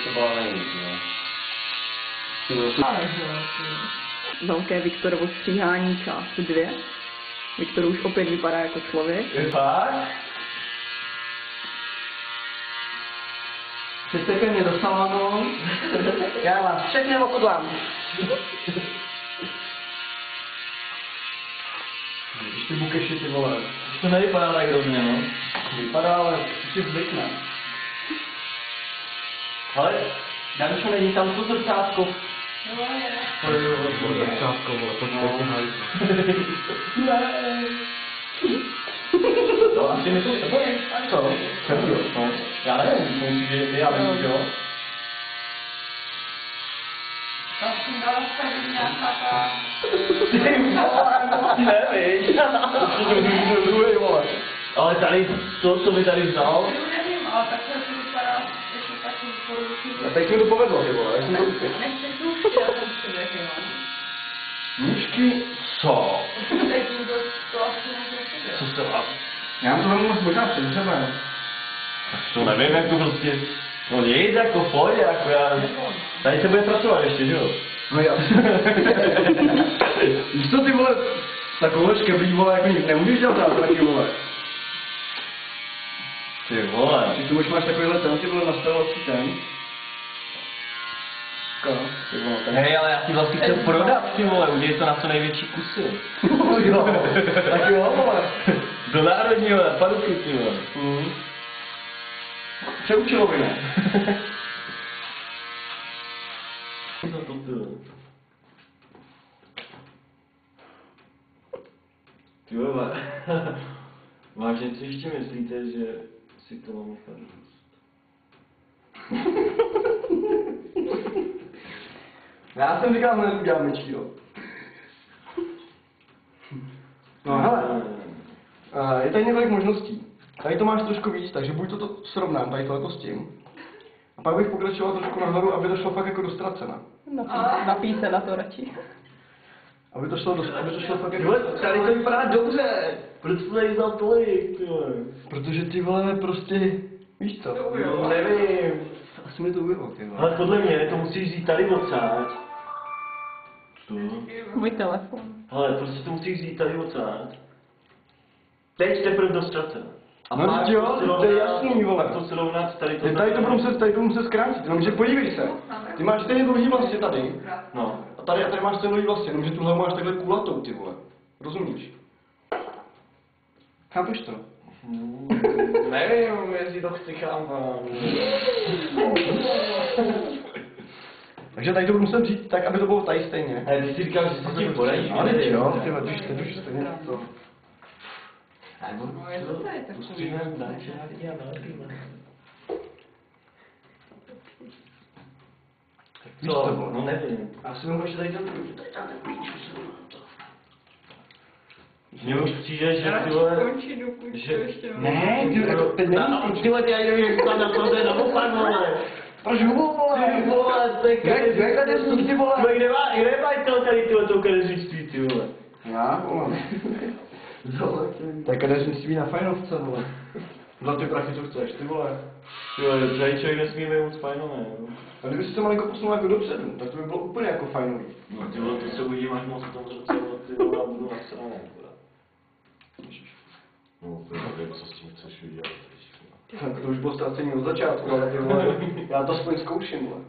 to byla nejvíc, no. Velké Viktorovo stříhání část 2. Viktor už opět vypadá jako člověk. Je fakt? Přijďte ke mně do salonu, já vás všechny okudlám. Když ty bukeši, ty vole. To nevypadá tak hrozně, no. Vypadá, ale si zvykne. Ale, Danušo, není tam to zrcátko. Zrcátko, vole, pojď tě hajit. To asi mi to je. Co? Černý, no. Já nevím, to musíš vědět, já vím, že jo. Nevíš. Druhý, vole. Ale tady, to, co by tady vzal. Nevím, ale takhle to vypadá jako takový poručí. A teď mi to povedlo, ty vole. Nechci slušit, já jsem si řekla. Nůžky, co? Teď mi to asi nebude. Co se vás? Já mám to velmi moc možná třeba. To nevím, jak to prostě... No nic, jako pojď, jako já... Tady se bude pracovat ještě, že jo? No jo. Víš co ty vole, takovou škeblí vole, jako nemůžeš dělat taky vole. Ty vole. Ty už máš takovýhle ten, ty vole nastavovací ten. Ty vole, hej, ale já ti vlastně chci prodat, ty vole, udělej to na co největší kusy. Jo, tak jo vole. Do národního napaduky, ty vole. Přeučilovi ne. No to ty vole. Ty vole, vážně si ještě myslíte, že si to mám nechat růst? Já jsem říkal, že neudělám něčího. No hele, je tady několik možností. Tady to máš trošku víc, takže buď to srovnám tady tohleto s tím. A pak bych pokračoval trošku nahoru, aby to šlo fakt jako do ztracena. Napij se na to radši. Aby to šlo fakt jako... Jo, tady to vypadá dobře. Proč jsi tady vzal tolik, ty vole? Protože ty vole prostě... Víš co? No, nevím. Asi mi to ujelo, ty vole. Ale podle mě to musíš vzít tady odsáď. Co? Můj telefon. Ale prostě to musíš vzít tady odsáď. Teď teprve do ztracena. A No pak jo, to je jasný, vole. Pak to srovnat tady to... Tady to budu muset zkrátit, jenomže podívej se. Ty máš stejně dlouhý vlastně tady. No. A tady máš stejně dlouhý vlastně, jenomže tuhle máš takhle kulatou, ty vole. Rozumíš? Chápeš to? Nevím, jestli to chci chápat. Takže tady to budu muset vzít tak, aby to bylo tady stejně. Ale ty si říkal, že si tím poradíš. Ale teď jo, ty vole, teď už stejně to. No je to tady takový. Ustříhneme na čárky a velký. Víš co, vole? No nevím. Já si vemu ještě tady ten píču. Mně už přijde, že ty vole... Končí, dokud že- to ještě mám. Ne, teď není. Ty vole, já nevím, jak to na to jde na opak, vole. Proč hubu, vole? Ty vole, to je Jak kadeřník, ty vole? Kde je majitel tady tyhle toho kadeřnictví, ty vole? Já, vole. To je kadeřnictví na fajnovce, vole. Za ty prachy, co chceš, ty vole. Ty vole, tady člověk nesmí být moc fajnové, jo. A kdyby si to malinko posunul jako dopředu, tak to by bylo úplně jako fajnový. No ty vole, to se uvidím až moc v tom zrcadlu, ty vole, a budu nasraný, teda. No, to nevím, co s tím chceš udělat. Tak to už bylo ztracení od začátku, ale ty vole, já to aspoň zkouším, vole.